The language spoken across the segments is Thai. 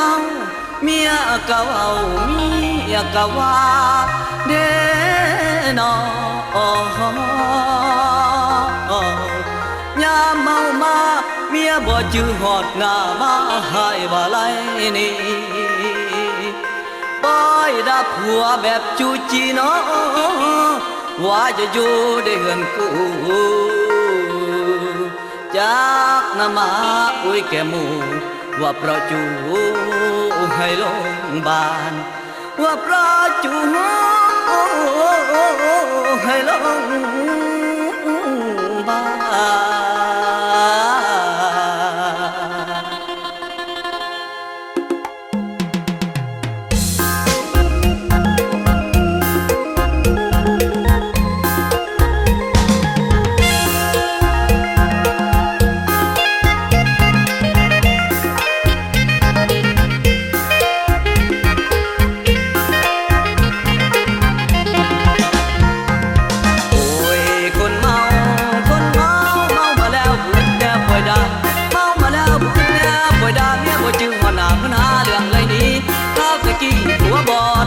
มาเมียก็เว้าเมียก็ว่าเด้นอยามเมามาเมียบ่จื้อหอดหน้ามาหายว่าไรนี่ปล่อยด่าผัวแบบจูจีเนาะว่าจะอยู่ได้เงินกูจากนามาอุ้ยแก่หมูว่าเพราะจูให้โรงบาลว่าเพราะจูให้โรงบาล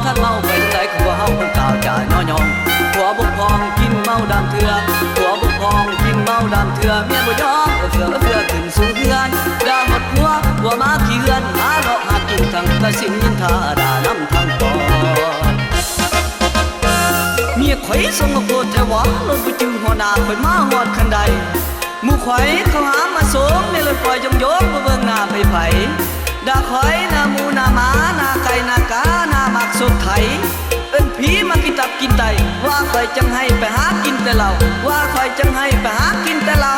ท่านเมาไปทางใดขัวเฮาคนกล่าวจ่ายน้อยองขัวบุกพองกินเมาดำเถื่อขัวบุกพองกินเมาดำเถื่อเมียบ่ยอมเฟื่อขึ้นสู่เฮือนด่าหมดขัวมาขี้เฮือนหาเลาะหากินทั้งกระสินยินทาด่าน้ำทั้งปอเมียข่อยส่งมาโพดแต่ว่ารถบ่จื้อหัวหน้าข่อยมาฮอดคันใดหมู่ข่อยเขาหามาส่งในรถข่อยยงบ่เบิ่งหน้าไผด่าข่อยหน้าหมูหน้าหมาหน้าไก่หน้ากาหน้ามักสุดไถเอิ้นผีมากินตับกินไตว่าข่อยจังให้ไปหากินแต่เหล้าว่าข่อยจังให้ไปหากินแต่เหล้า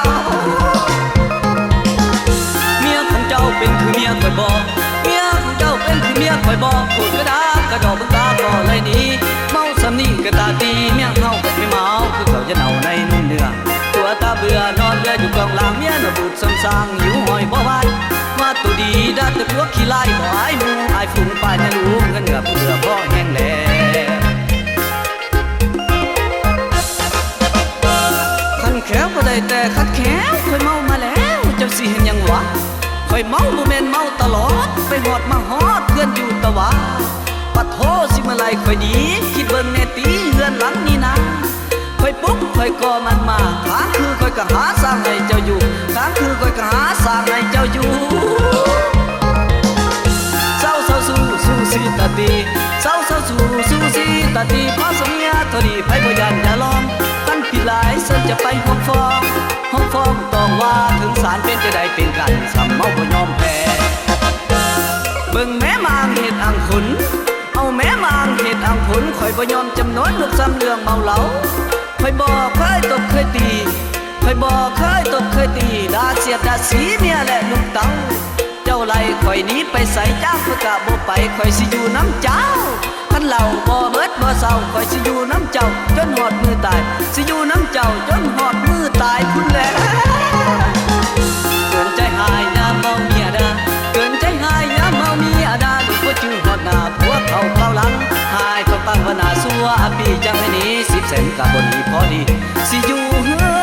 เมียของเจ้าเป็นคือเมียข่อยบ่เมียของเจ้าเป็นคือเมียข่อยบ่พูดกระดากระดอกบึงตาก็เลยหนีเมาสำนีกระตาตีเมียเฮาก็ไม่เมาคือเขาจะเน่าในนุ่มเนื้อตัวตาเบื่อนอนเรืออยู่กองหลังเมียน่ะบูดซ้ำซางหิวหอยบ่ไหวว่าตัวดีได้แต่พวกขี้ไล่บ่อายหมูอายฝูงป่าจะรู้เงินเหงื่อเบื่อพ่อแห้งแล้ขันแขวก็ได้แต่ขัดแขวค่อยเมามาแล้วเจ้าสิเห็นยังวะค่อยเมาบ่แม่นเมาตลอดไปหอดมาฮอดเพื่อนอยู่ตะวะปัดโทสิเมื่อไรค่อยดีคิดเบิ่งแน่ตีเฮือนหลังนี้นะค่อยปุ๊บค่อยก่อมันมาค้างคือค่อยก็หาสร้างให้เจ้าอยู่ค้างคือค่อยก็หาสร้างให้เจ้าอยู่เศร้าสู้สิตาตีเศร้าสู้สิตาตีพอสมียเท่าดีไผบ่ยันอย่าลองคันผิดหลายเสิร์ฟจะไปห้องฟ้องต้องว่าถึงศาลเป็นจะได้เป็นกันสำเมาบ่ยอมแพ้เบิ่งแม่มางเฮ็ดอังขุนเอาแม่มางเฮ็ดอังขุนข่อยบ่ยอมจำนวนลูกซ้ำเรื่องเมาเหล้าข่อยบ่เคยตบเคยตีข่อยบ่เคยตบเคยตีด่าเสียดด่าสีเมียและลูกเต้าเจ้าไล่ข่อยหนีไปใส่จ้างเพื่อกะบ่ไปข่อยสิอยู่น้ำเจ้าคันเหล้าบ่เบิดบ่เศร้าข่อยสิอยู่น้ำเจ้าจนหอดมือตายสิอยู่น้ำเจ้าจนหอดมือตายพุ่นแหละเกินใจหายยามเมาเมียด่าเกินใจหายยามเมาเมียด่าลูกบ่จื้อฮอดหน้าผัวเขาหลังหายก็ตั้งว่าหน้าสัวปีจังให้หนี10 เซนก็บ่หนีพอดีสิอยู่เฮือ